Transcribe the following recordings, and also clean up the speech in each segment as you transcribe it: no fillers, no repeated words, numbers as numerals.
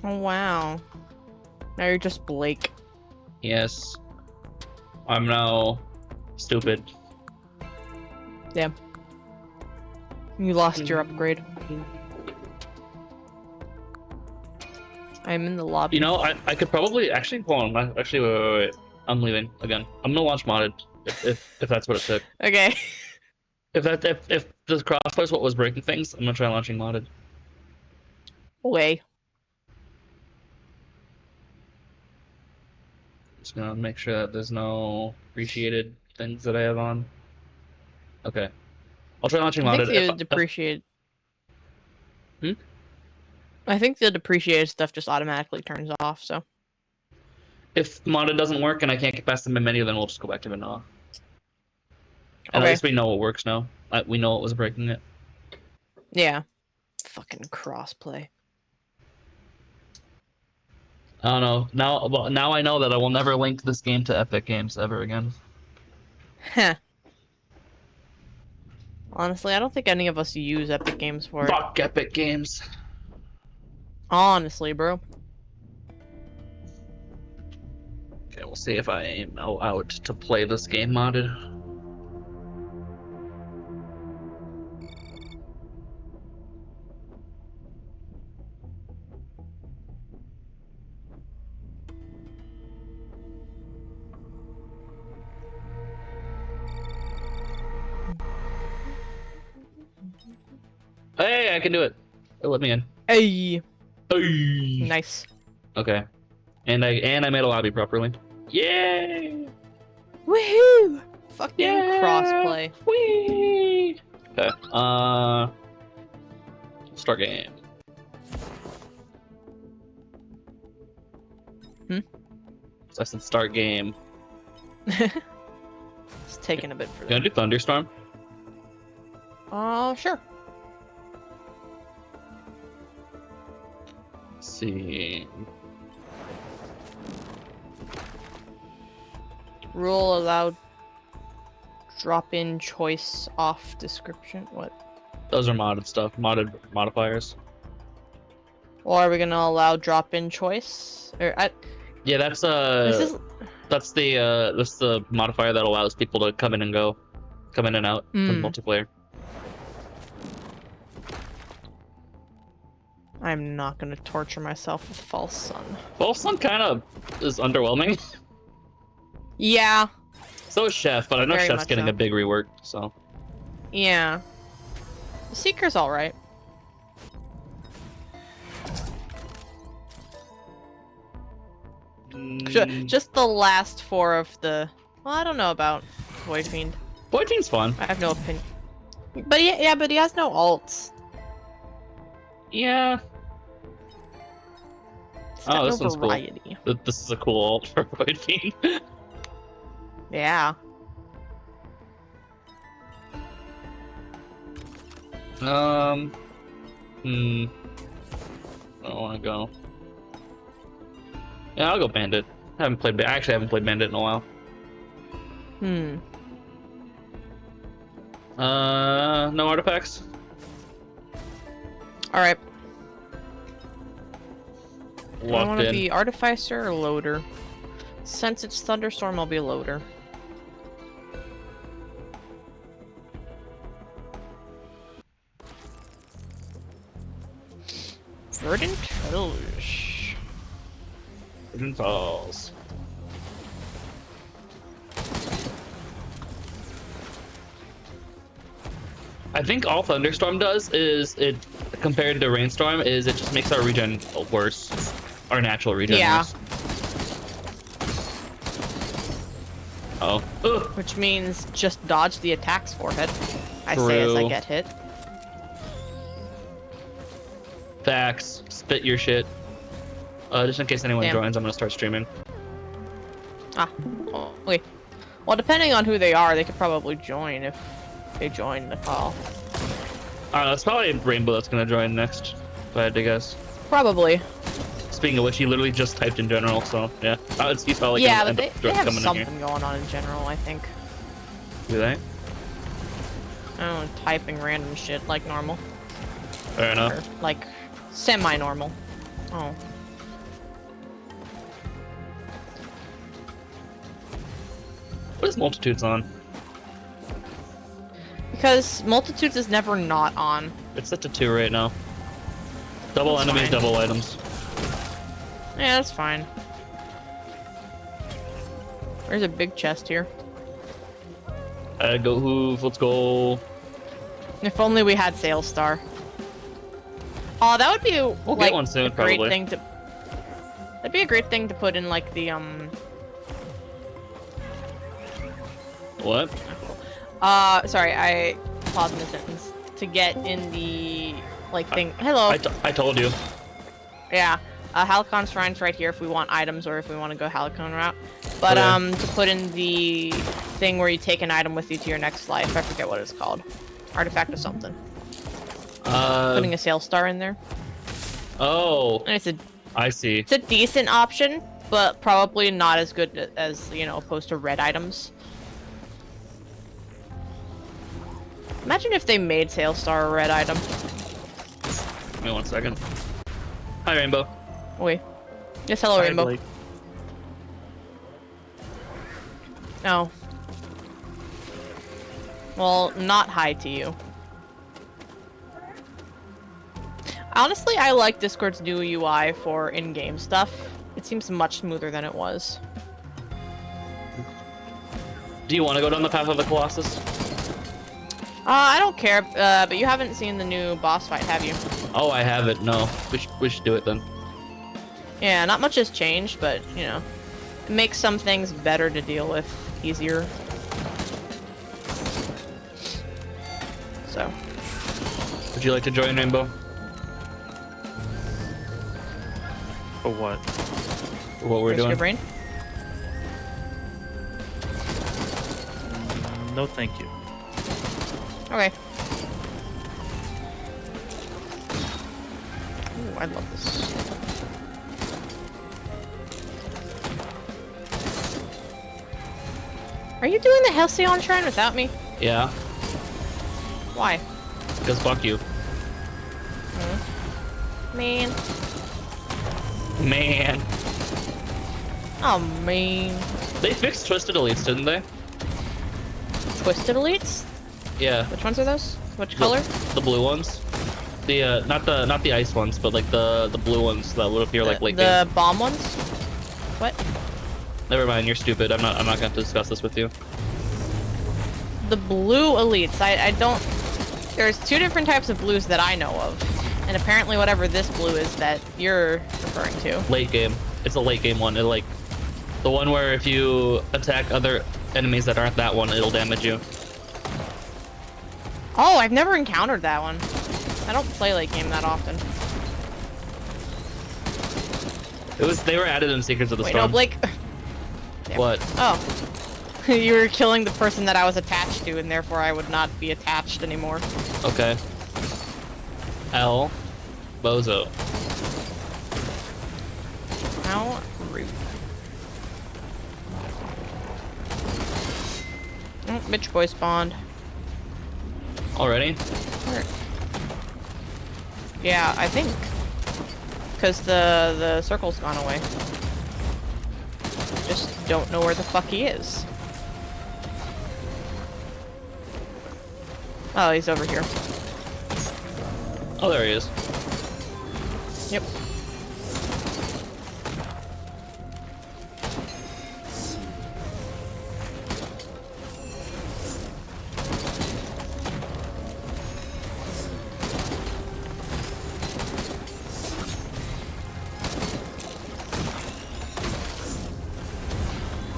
Oh wow. Now you're just Blake. Yes. I'm now stupid. Damn. You lost your upgrade. I'm in the lobby. You know, I could probably actually hold on. Actually, wait. I'm leaving again. I'm gonna launch modded if that's what it took. Okay. If the crossfire is what was breaking things, I'm gonna try launching modded. Way. Just gonna make sure that there's no appreciated things that I have on. Okay. I'll try launching I modded. think the depreciated. I think the depreciated stuff just automatically turns off. So. If modded doesn't work and I can't get past the menu, then we'll just go back to vanilla. And Okay. at least we know what works now. We know what was breaking it. Yeah. Fucking crossplay. I don't know. Now I know that I will never link this game to Epic Games ever again. Heh. Honestly, I don't think any of us use Epic Games for it. Fuck Epic Games. Honestly, bro. Okay, we'll see if I am allowed to play this game modded. Hey, I can do it. It let me in. Hey. Hey. Nice. Okay. And I made a lobby properly. Yay! Woohoo! Fucking Yeah! crossplay. Whee! Okay. Start game. So I said start game. It's taking a bit for Gonna do Thunderstorm. Sure. Let's see. Rule allowed drop-in choice off description. What? Those are modded stuff. Modded modifiers. Or are we gonna allow drop-in choice? Or Yeah, that's this is that's the modifier that allows people to come in and out from multiplayer. I'm not gonna torture myself with False Sun. False Sun kind of is underwhelming. Yeah. So is Chef, but I know Very Chef's much getting so. a big rework, so. Yeah. Seeker's alright. Just the last 4 of the... Well, I don't know about Void Fiend. Void Fiend's fun. I have no opinion. But yeah, but he has no ults. Yeah. He's got this no one's variety. cool. This is a cool ult for Void Fiend. Yeah. I don't want to go. Yeah, I'll go Bandit. I haven't played Bandit in a while. No artifacts? Alright. I Locked want to in. be Artificer or Loader. Since it's Thunderstorm, I'll be Loader. Verdant Falls. Verdant Falls. I think all Thunderstorm does is it, compared to Rainstorm, is it just makes our regen worse. Our natural regen worse. Oh. Ugh. Which means just dodge the attacks forehead. I True. say as I get hit. Facts. Spit your shit. Just in case anyone joins, I'm gonna start streaming. Oh, wait. Well, depending on who they are, they could probably join if they join the call. It's probably Rainbow that's gonna join next, if I had to guess. Probably. Speaking of which, he literally just typed in general, so yeah. He's probably yeah, gonna but end up they have coming in something here. going on in general, I think. Do they? I don't know, typing random shit like normal. Fair enough. Or, like, semi-normal. Oh. What is multitudes on? Because multitudes is never not on. It's set to 2 right now. Double That's enemies, fine. double items. Yeah, that's fine. There's a big chest here. Go hoof, let's go. If only we had Sail Star. Oh, that would be We'll like get one soon, a great probably. thing to. That'd be a great thing to put in like the What? Sorry, I paused in the sentence to get in the like thing. Hello. I told you. Yeah. Halcon Shrine's right here if we want items or if we want to go Halcon route. But Okay. to put in the thing where you take an item with you to your next life. I forget what it's called. Artifact or something. Putting a Sail Star in there. Oh, And I see. it's a decent option, but probably not as good as, you know, opposed to red items. Imagine if they made Sail Star a red item. Give me 1 second. Hi, Rainbow. Wait. Yes, hello, Hi, Rainbow. Blake. No. Well, not hi to you. Honestly, I like Discord's new UI for in-game stuff. It seems much smoother than it was. Do you want to go down the path of the Colossus? I don't care, but you haven't seen the new boss fight, have you? Oh, I haven't. No. We should do it then. Yeah, not much has changed, but, you know, it makes some things better to deal with, easier. So, Would you like to join, Rainbow? For what? For what we're where's your doing? brain? No, thank you. Okay. Ooh, I love this. Are you doing the Halcyon Shrine without me? Yeah. Why? Because fuck you. Man. Man. Oh, man. They fixed Twisted Elites, didn't they? Twisted Elites? Yeah. Which ones are those? Which color? The blue ones. The not the ice ones, but like the blue ones that would appear like late the game. bomb ones? What? Never mind, you're stupid. I'm not gonna have to discuss this with you. The blue elites. I don't. There's two different types of blues that I know of, and apparently whatever this blue is that you're referring to. Late game. It's a late game one. It like the one where if you attack other enemies that aren't that one, it'll damage you. Oh, I've never encountered that one. I don't play late game that often. They were added in Secrets of the Wait, no, Storm. Blake. What? Oh. You were killing the person that I was attached to, and therefore I would not be attached anymore. Okay. L. Bozo. How rude. Oh, bitch boy spawned. Already? Where? Yeah, I think. Because the circle's gone away. Just don't know where the fuck he is. Oh, he's over here. Oh, there he is. Yep.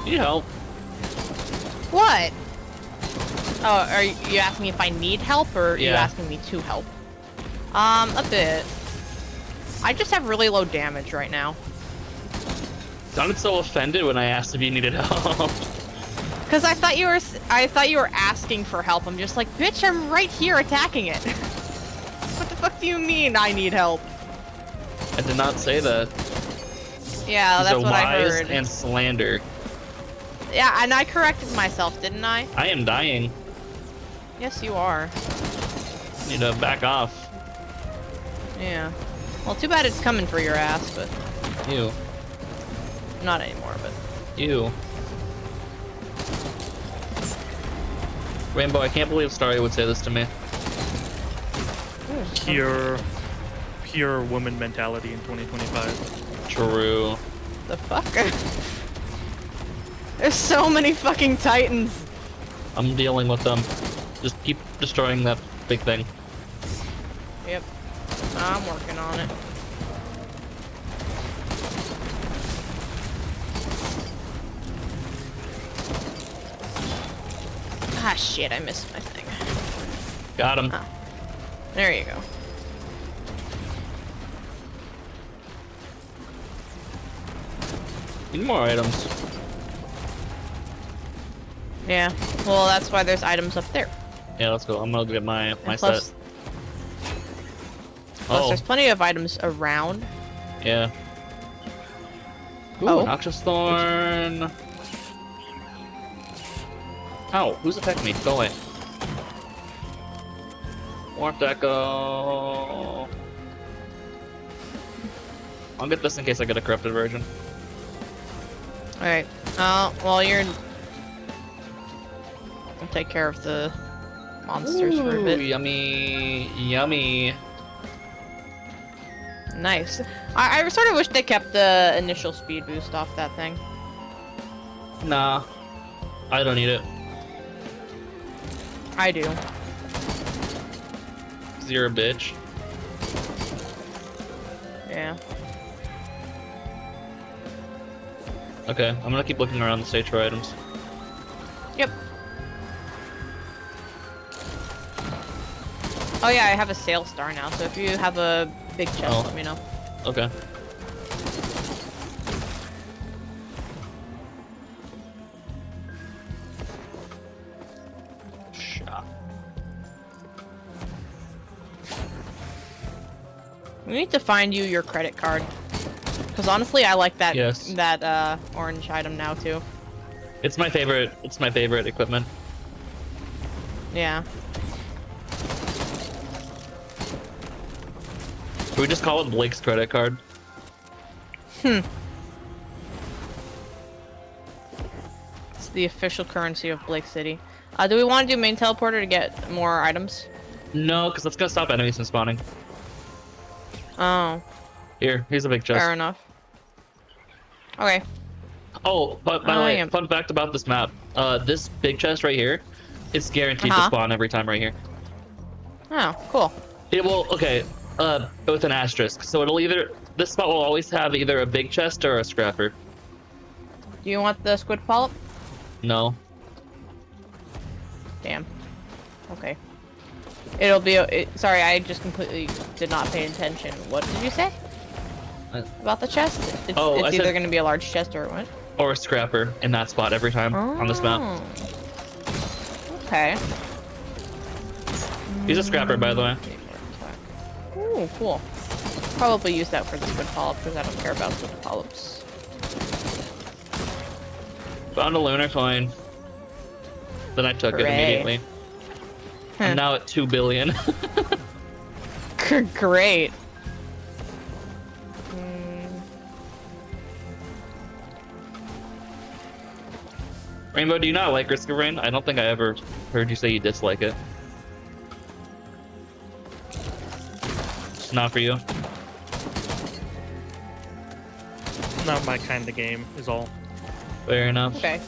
Need help? What? Oh, are you asking me if I need help, or are you Yeah. asking me to help? A bit. I just have really low damage right now. Sounded so offended when I asked if you needed help. Cause I thought you were asking for help. I'm just like, bitch, I'm right here attacking it. What the fuck do you mean I need help? I did not say that. Yeah, These that's are what I lies heard. and slander. Yeah, and I corrected myself, didn't I? I am dying. Yes, you are. Need to back off. Yeah. Well, too bad it's coming for your ass, but You. not anymore. But You. Rainbow, I can't believe Starry would say this to me. Pure woman mentality in 2025. True. The fuck? There's so many fucking titans. I'm dealing with them. Just keep destroying that big thing. Yep. I'm working on it. Ah, shit, I missed my thing. Got him. Oh. There you go. Need more items. Yeah. Well, that's why there's items up there. Yeah, let's go. I'm gonna get my And set. plus Oh, there's plenty of items around. yeah. Ooh, Oh. Noxious Thorn. Ow, who's attacking me? Go away. Warped Echo. I'll get this in case I get a corrupted version. Alright. Well, you're... I'll take care of the monsters for a Ooh, bit. yummy. Yummy. Nice. I sort of wish they kept the initial speed boost off that thing. Nah. I don't need it. I do. 'Cause you're a bitch. Yeah. Okay, I'm gonna keep looking around the stage for items. Yep. Oh yeah, I have a sail star now, so if you have a big chest, Oh. let me know. Okay. Shot. We need to find you your credit card. Because honestly, I like that Yes. that orange item now too. It's my favorite. It's my favorite equipment. Yeah. Should we just call it Blake's credit card? It's the official currency of Blake City. Do we want to do main teleporter to get more items? No, because that's gonna stop enemies from spawning. Oh, Here's a big chest. fair enough. Okay. Oh, but by the I way, am- fun fact about this map. This big chest right here, it's guaranteed to Uh-huh. spawn every time right here. Oh, cool. It will, okay, with an asterisk. So it'll this spot will always have either a big chest or a scrapper. Do you want the squid polyp? No. Damn. Okay. It'll be. Sorry, I just completely did not pay attention. What did you say about the chest? It's, Oh, it's I either said- going to be a large chest or what? Or a scrapper in that spot every time on this map. Oh. Okay. He's a scrapper, by the way. Ooh, cool. Probably use that for the squid polyp because I don't care about squid polyps. Found a lunar coin. Then I took it Hooray. immediately. I'm now at 2 billion. Great. Rainbow, do you not like Risk of Rain? I don't think I ever heard you say you dislike it. It's not for you. Not my kind of game, is all. Fair enough. Okay.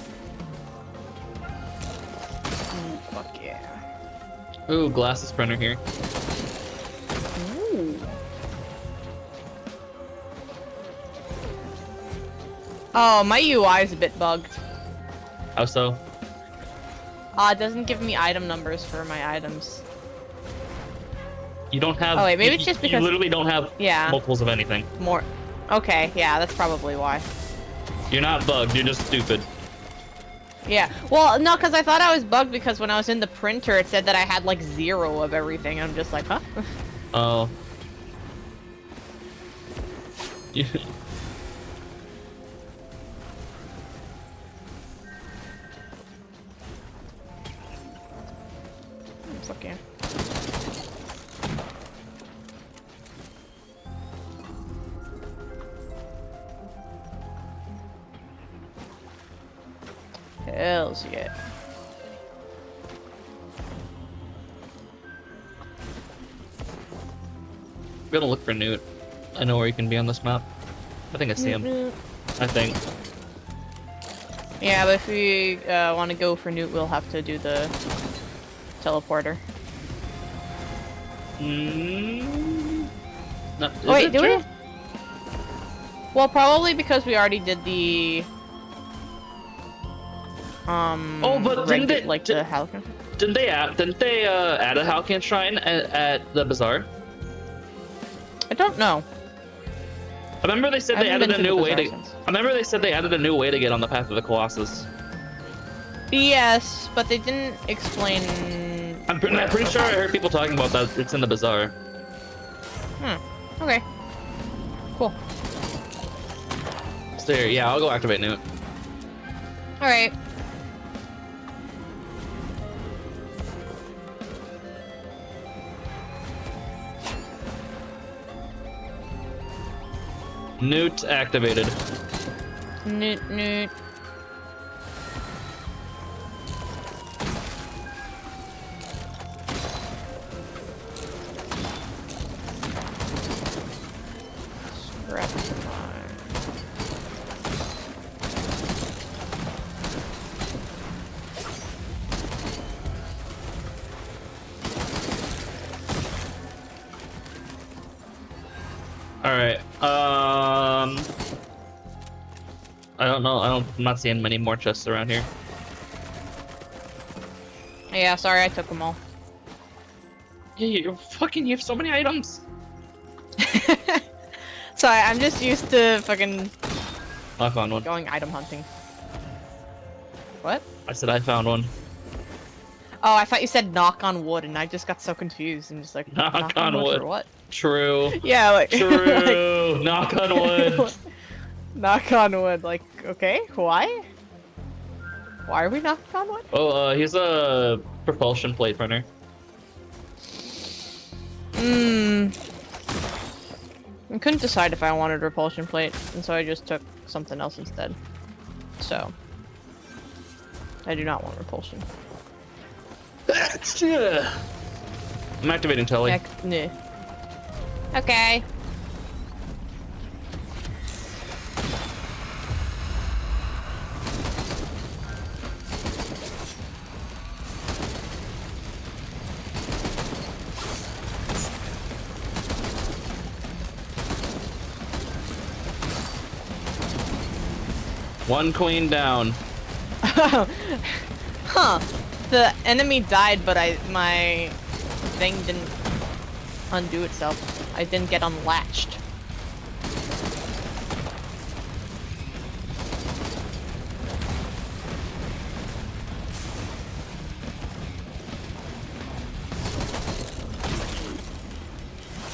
Fuck yeah. Ooh, glasses printer here. Ooh. Oh, my UI is a bit bugged. How so? It doesn't give me item numbers for my items. You don't have. Oh, wait, maybe you- it's just you because- literally don't have Yeah. multiples of anything. More. Okay, yeah, that's probably why. You're not bugged. You're just stupid. Yeah. Well, no, because I thought I was bugged because when I was in the printer, it said that I had like 0 of everything. I'm just like, huh? Oh. You- Fuck yeah. Hells yeah. gonna look for Newt. I know where you can be on this map. I think I see him. I think. Yeah, but if we want to go for Newt, we'll have to do the teleporter. No, is Wait, it do true? we? Well, probably because we already did the Oh, but didn't they- like the Halcyon? Didn't they add a Halcyon shrine at the bazaar? I don't know. I remember they said I they haven't added a been to new the way to. bazaar since. I remember they said they added a new way to get on the path of the Colossus. Yes, but they didn't explain. I'm pretty sure I heard people talking about that. It's in the bazaar. Okay. Cool. So there, yeah, I'll go activate Newt. All right. Newt activated. Newt. Scrap supply. All right. I don't know. I'm not seeing many more chests around here. Yeah, sorry, I took them all. Yeah, you have so many items. Sorry, I'm just used to fucking I found one. going item hunting. What? I said I found one. Oh, I thought you said knock on wood, and I just got so confused and just like Knock on wood. for what? True. Yeah, like True. Knock on wood. knock on wood. Like, okay, why? Why are we knocking on wood? Oh, he's a propulsion plate runner. I couldn't decide if I wanted repulsion plate, and so I just took something else instead. So, I do not want repulsion. I'm activating Telly. Nah. Okay. One queen down. Huh. The enemy died, but my thing didn't undo itself. I didn't get unlatched.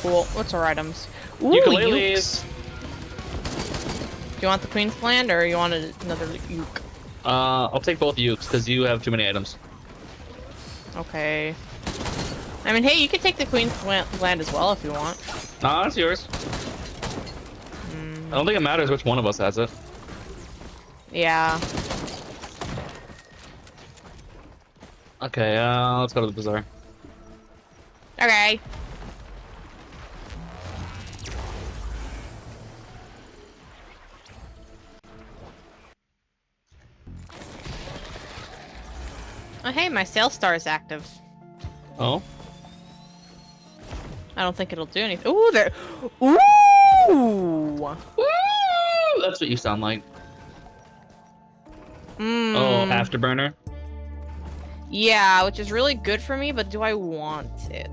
Cool. What's our items? Ooh, Ukuleles. ukes. Do you want the Queen's Land or you want another uke? I'll take both ukes because you have too many items. Okay. I mean, hey, you could take the Queen's Land as well if you want. Nah, it's yours. I don't think it matters which one of us has it. Yeah. Okay, let's go to the bazaar. Okay. Oh, hey, my sales star is active. Oh? I don't think it'll do anything. Ooh, there. Ooh! Woo! That's what you sound like. Mm. Oh, afterburner. Yeah, which is really good for me, but do I want it?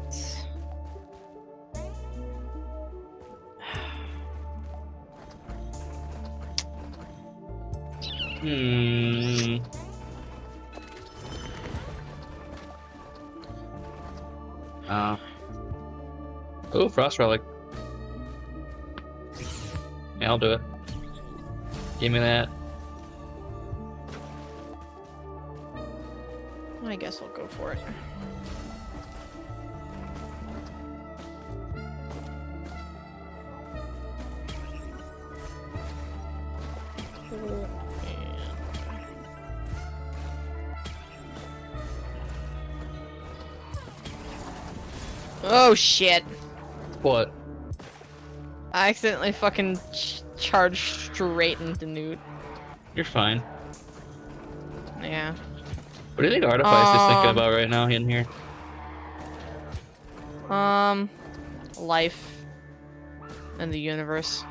Hmm. Oh, frost relic. Yeah, I'll do it. Give me that. I guess I'll go for it. Oh shit. What? I accidentally fucking charged straight into Newt. You're fine. Yeah. What do you think Artifice is thinking about right now in here? Life and the universe.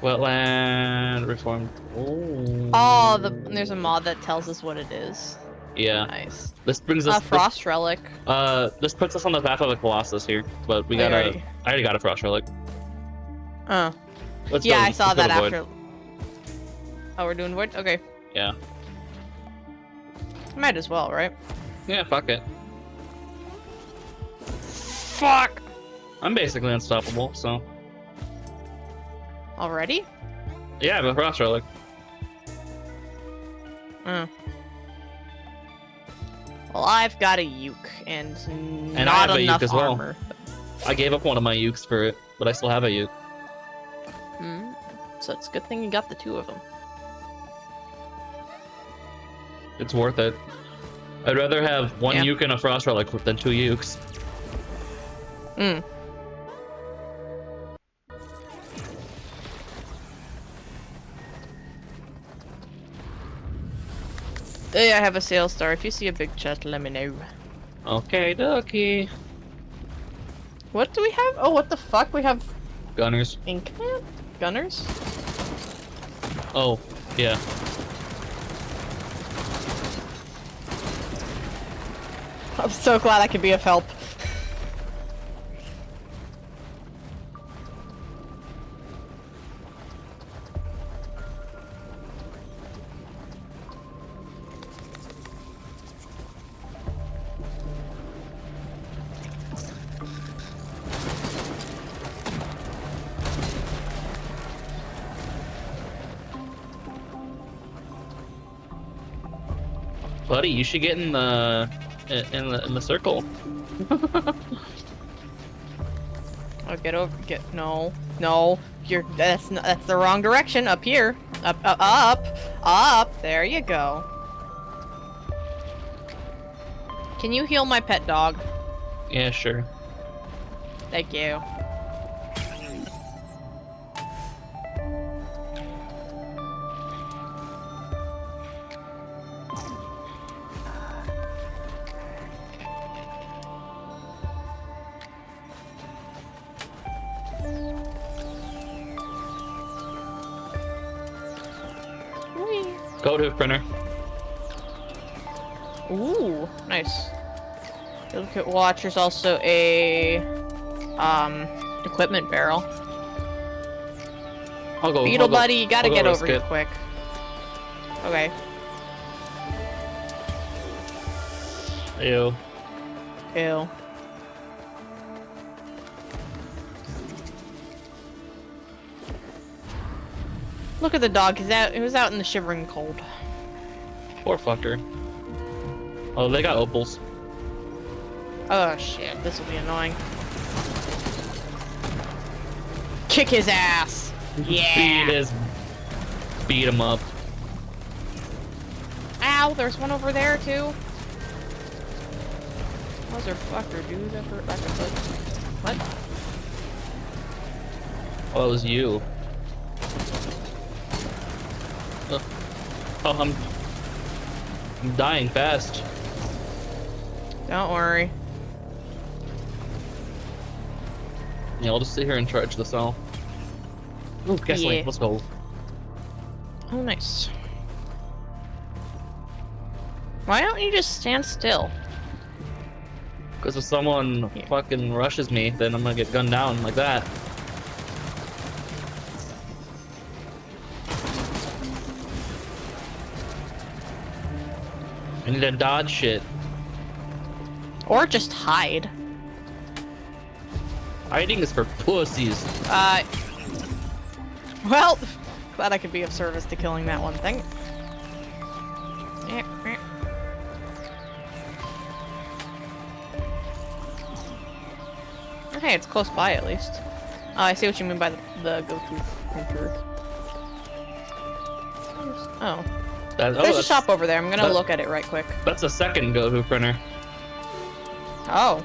Wetland reformed. Oh. Oh, there's a mod that tells us what it is. Yeah. Nice. This brings us. Frost relic. This puts us on the path of the Colossus here, but we gotta. I already got a Frost relic. Oh. Let's Yeah, go, I saw let's go that to Void. after. Oh, we're doing Void? Okay. Yeah. Might as well, right? Yeah. Fuck it. Fuck! I'm basically unstoppable, so. Already? Yeah, I have a Frost relic. Oh. Well, I've got a uke and I not have a enough uke as well. armor. I gave up one of my ukes for it, but I still have a uke. So it's a good thing you got the two of them. It's worth it. I'd rather have one Yeah. uke and a Frost relic than two ukes. Hey, I have a sales star. If you see a big chest, let me know. Okay, dokie. What do we have? Oh, what the fuck? We have Gunners. ink man? Gunners? Oh, yeah. I'm so glad I could be of help. Buddy, you should get in the circle. Oh, no, that's the wrong direction. Up here, up. There you go. Can you heal my pet dog? Yeah, sure. Thank you. Goat hoof printer. Ooh, nice. Look at watch. There's also a equipment barrel. I'll go. Beetle buddy, you gotta I'll go get risk over here it. quick. Okay. Ew. Ew. Look at the dog. He was out in the shivering cold. Poor fucker. Oh, they got opals. Oh shit, this will be annoying. Kick his ass! Yeah! Beat him up. Ow, there's one over there too. Motherfucker, dude, that hurt like a foot. What? Oh, it was you. Oh, I'm dying fast. Don't worry. Yeah, I'll just sit here and charge the cell. Ooh, gasoline. Yeah. Let's go. Oh, nice. Why don't you just stand still? Because if someone Yeah. fucking rushes me, then I'm gonna get gunned down like that. I need to dodge shit. Or just hide. Hiding is for pussies. Well, glad I could be of service to killing that one thing. Hey, it's close by at least. Oh, I see what you mean by the go-to printer. Oh. There's a that's- shop over there. I'm gonna that- look at it right quick. That's a second go-to printer. Oh.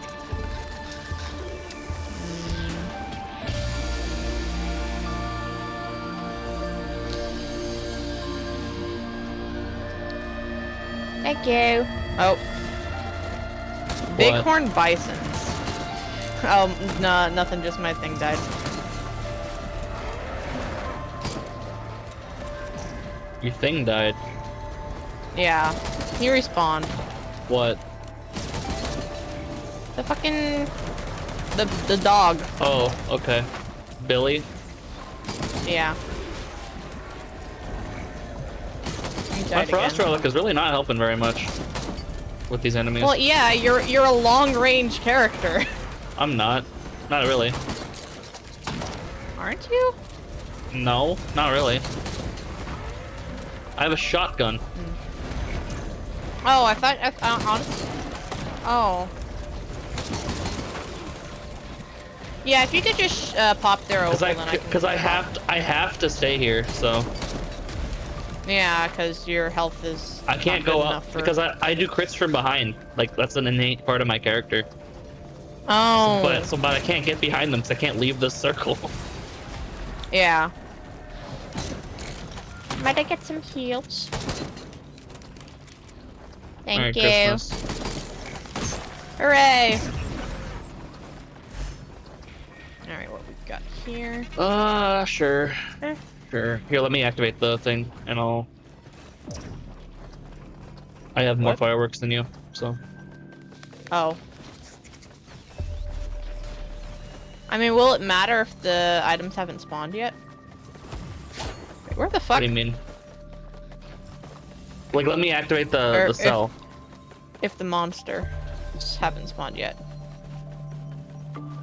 Thank you. Oh. Bighorn bisons. Oh, nah, nothing, just my thing died. Your thing died. Yeah. He respawned. What? The fucking... The dog. Oh, okay. Billy? Yeah. He My died Frost again. Relic is really not helping very much with these enemies. Well, yeah, you're a long-range character. I'm not. Not really. Aren't you? No, not really. I have a shotgun. Oh, I thought... honestly... Oh. Yeah, if you could just pop their opal, then I can... Because I have to stay here, so Yeah, because your health is... I can't not good go enough up for... because I do crits from behind. Like that's an innate part of my character. Oh. But I can't get behind them because I can't leave this circle. Yeah. Might I get some heals? Thank Merry you. Christmas. Hooray! Alright, what we've got here. Sure. Eh. Sure. Here, let me activate the thing and I'll... I have more What? fireworks than you, so... Oh. I mean, will it matter if the items haven't spawned yet? Wait, where the What fuck? do you mean? Like, let me activate Or the cell. If the monsters haven't spawned yet.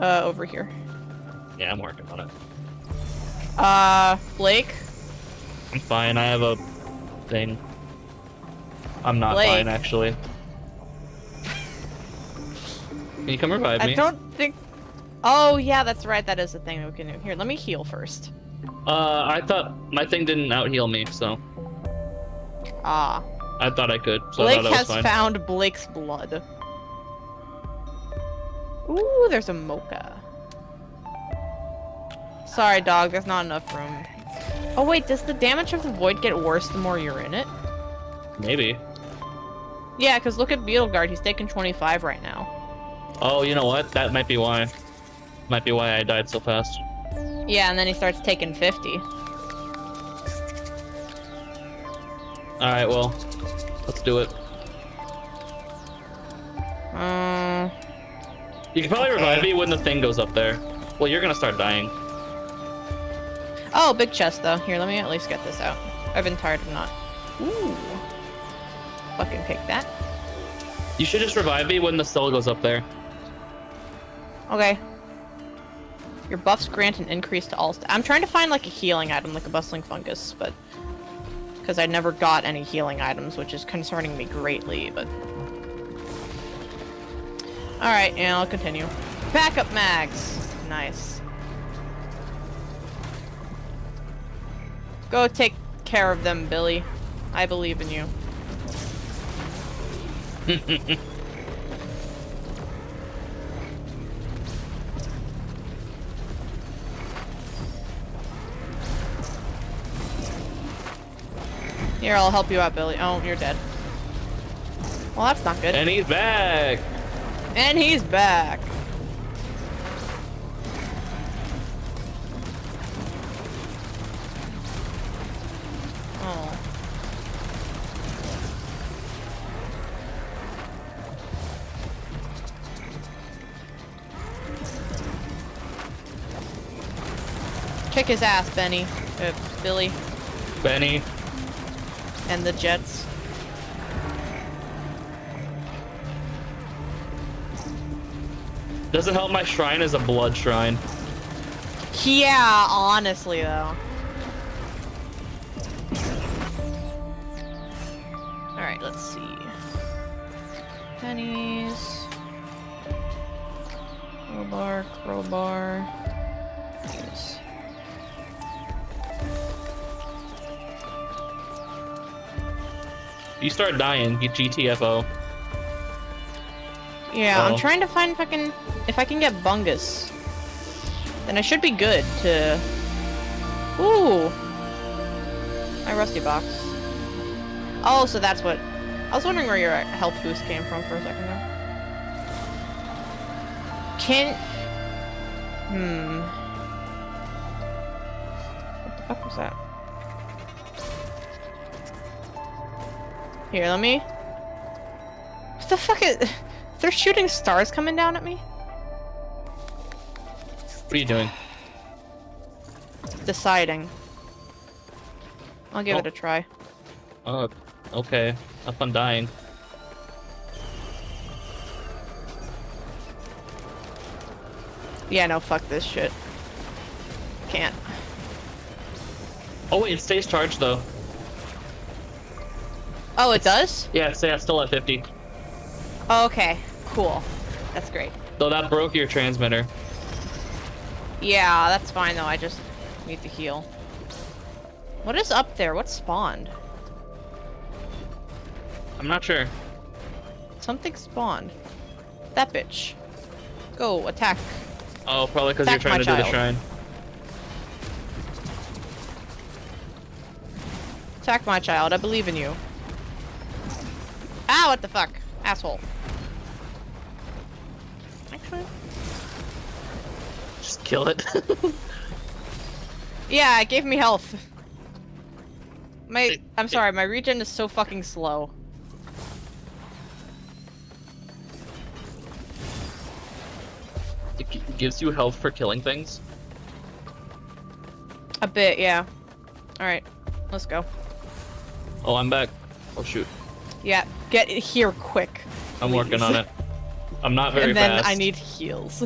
Over here. Yeah, I'm working on it. Blake? I'm fine, I have a thing. I'm not Blake. fine, actually. Can you come revive me? I don't think... Oh, yeah, that's right. That is the thing that we can do. Here, let me heal first. I thought my thing didn't out-heal me, so... Ah. I thought I could, so Blake I thought that has was fine. found Blake's blood. Ooh, there's a mocha. Sorry, dog. There's not enough room. Oh, wait. Does the damage of the void get worse the more you're in it? Maybe. Yeah, because look at Beetleguard. He's taking 25 right now. Oh, you know what? That might be why. Might be why I died so fast. Yeah, and then he starts taking 50. Alright, well, let's do it. You can probably revive me when the thing goes up there. Well, you're gonna start dying. Oh, big chest, though. Here, let me at least get this out. I've been tired of not... Ooh. Fucking pick that. You should just revive me when the cell goes up there. Okay. Your buffs grant an increase to all I'm trying to find, like, a healing item, like a bustling fungus, but... Because I never got any healing items, which is concerning me greatly, but... Alright, and I'll continue. Backup mags! Nice. Go take care of them, Billy. I believe in you. Here, I'll help you out, Billy. Oh, you're dead. Well, that's not good. And he's back! And he's back. Oh. Kick his ass, Benny. Billy. Benny. And the Jets. Doesn't help my shrine is a blood shrine. Yeah, honestly, though. Alright, let's see. Pennies. Crowbar, crowbar. Yes. You start dying, you GTFO. Yeah, I'm Oh. trying to find fucking... If I can get Bungus, then I should be good to... Ooh! My rusty box. Oh, so that's what... I was wondering where your health boost came from for a second there. What the fuck was that? Here, let me... What the fuck is... They're shooting stars coming down at me? What are you doing? Deciding. I'll give Oh. it a try. Oh, okay. Have fun dying. Yeah, no, fuck this shit. Can't. Oh wait, it stays charged though. Oh, it does? Yeah, it's still at 50. Oh, okay, cool. That's great. Though that broke your transmitter. Yeah, that's fine though, I just need to heal. What is up there? What spawned? I'm not sure. Something spawned. That bitch. Go, attack. Oh, probably because you're Attack trying my to do the child. shrine. Attack my child, I believe in you. Ah, what the fuck? Asshole. Actually... Just kill it. Yeah, it gave me health. I'm sorry, my regen is so fucking slow. It gives you health for killing things. A bit, yeah. Alright, let's go. Oh, I'm back. Oh shoot. Yeah, get it here quick. I'm working please. on it. I'm not very And then fast. I need heals.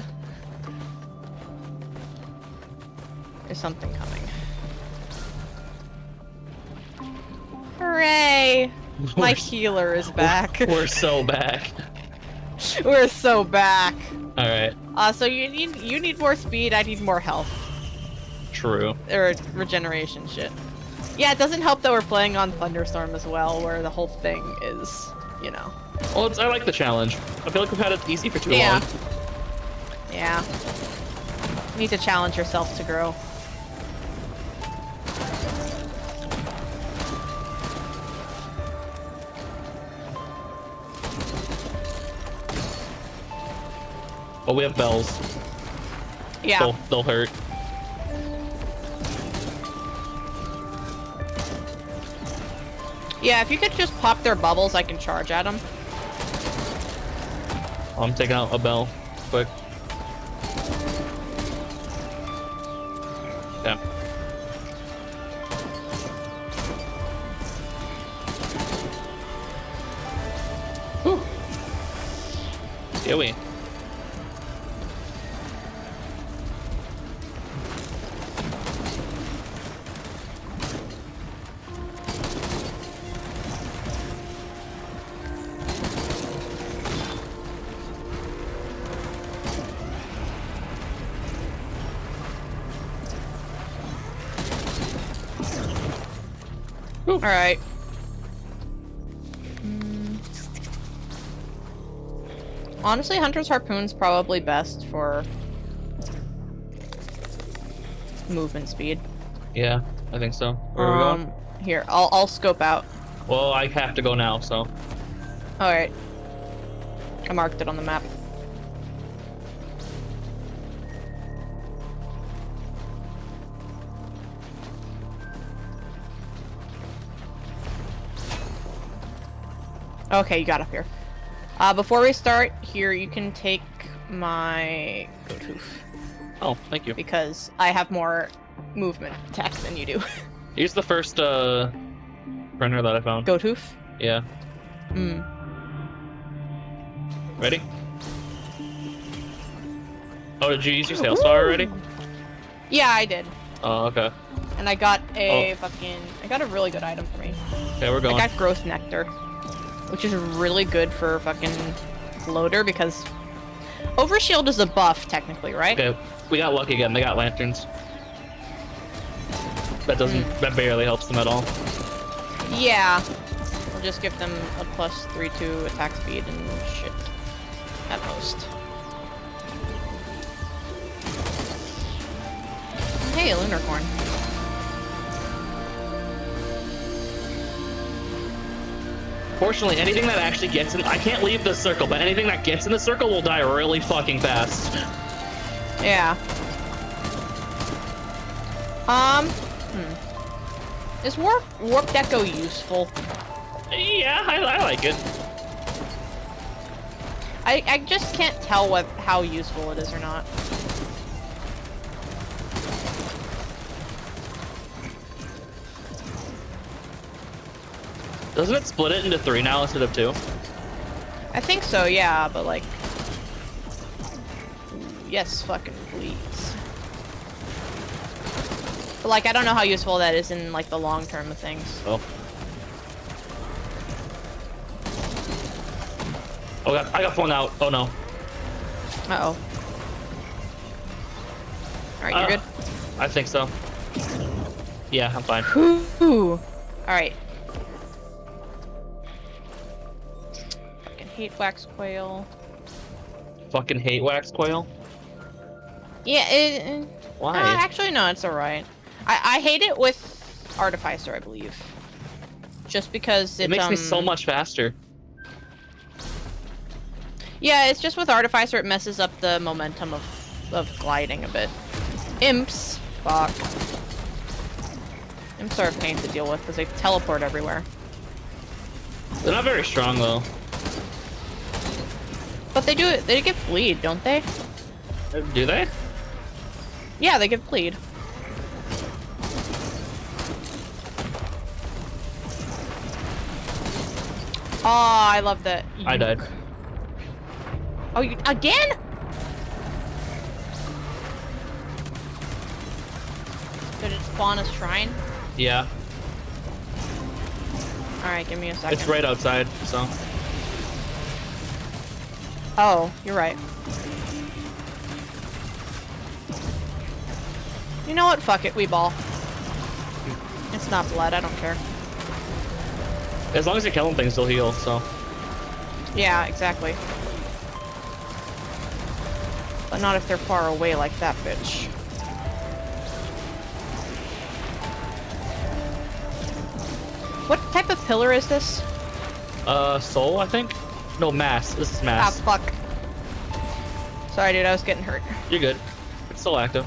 There's something coming. Hooray! My healer is back. We're so back. We're so back. All right. So you need more speed. I need more health True. or regeneration shit. Yeah, it doesn't help that we're playing on Thunderstorm as well, where the whole thing is, you know. Well, I like the challenge. I feel like we've had it easy for too Yeah. long. Yeah. You need to challenge yourself to grow. But we have bells. Yeah. They'll hurt. Yeah, if you could just pop their bubbles, I can charge at them. I'm taking out a bell. Quick. Yeah. Whew. Scary. Alright. Honestly, Hunter's Harpoon's probably best for movement speed. Yeah, I think so. Where are we going? Here, I'll scope out. Well, I have to go now, so. Alright. I marked it on the map. Okay, you got up here. Before we start, here you can take my Goatoof, Oh, thank you. because I have more movement attack than you do. Here's the first printer that I found. Goatoof? Yeah. Hmm. Ready? Oh, did you use your Sail Star already? Yeah, I did. Oh, okay. And I got a Oh. I got a really good item for me. Okay, we're going. I got Growth Nectar, which is really good for fucking Loader because Overshield is a buff technically, right? Okay, we got lucky again. They got lanterns. That doesn't. That barely helps them at all. Yeah. We'll just give them a +3 to attack speed and shit at most. Hey, Lunarcorn. Fortunately, anything that actually gets in, I can't leave the circle, but anything that gets in the circle will die really fucking fast. Yeah. Is warp deco useful? Yeah, I like it. I just can't tell how useful it is or not. Doesn't it split it into 3 now instead of 2? I think so, yeah, but like... Yes, fucking please. But like, I don't know how useful that is in like the long term of things. Oh. Oh god, I got flung out. Oh no. Uh-oh. Alright, you're good? I think so. Yeah, I'm fine. Whew. Alright. Fucking hate wax quail. Fucking hate wax quail. Yeah, Why? actually, no, it's alright. I hate it with Artificer, I believe. Just because It makes me so much faster. Yeah, it's just with Artificer, it messes up the momentum of gliding a bit. Imps. Fuck. Imps are a pain to deal with because they teleport everywhere. They're not very strong though. But they give bleed, don't they? Do they? Yeah, they give bleed. Oh, I love that. I died. Oh, you again? Did it spawn a shrine? Yeah. Alright, give me a second. It's right outside, so. Oh, you're right. You know what? Fuck it, we ball. It's not blood, I don't care. As long as you're killing things, they'll heal, so. Yeah, exactly. But not if they're far away like that bitch. What type of pillar is this? Soul, I think? No, mass. This is Ah, mass. fuck. Sorry, dude, I was getting hurt. You're good. It's still active.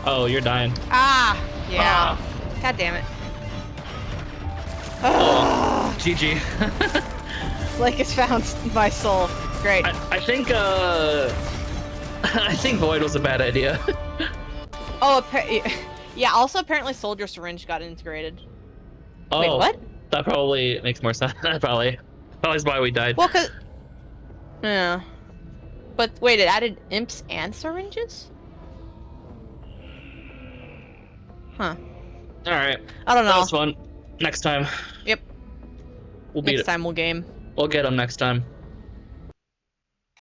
Oh, you're dying. Ah, yeah. Ah. God damn it. Oh, GG. Like it's found my soul. Great. I think, I think Void was a bad idea. Oh, yeah, also apparently Soldier Syringe got integrated. Oh, Wait, what? That probably makes more sense. Probably is why we died. Well, cause... Yeah. But wait, it added imps and syringes? Huh. Alright. I don't know. That was fun. Next time. Yep. We'll beat Next it. time we'll game. We'll get them next time.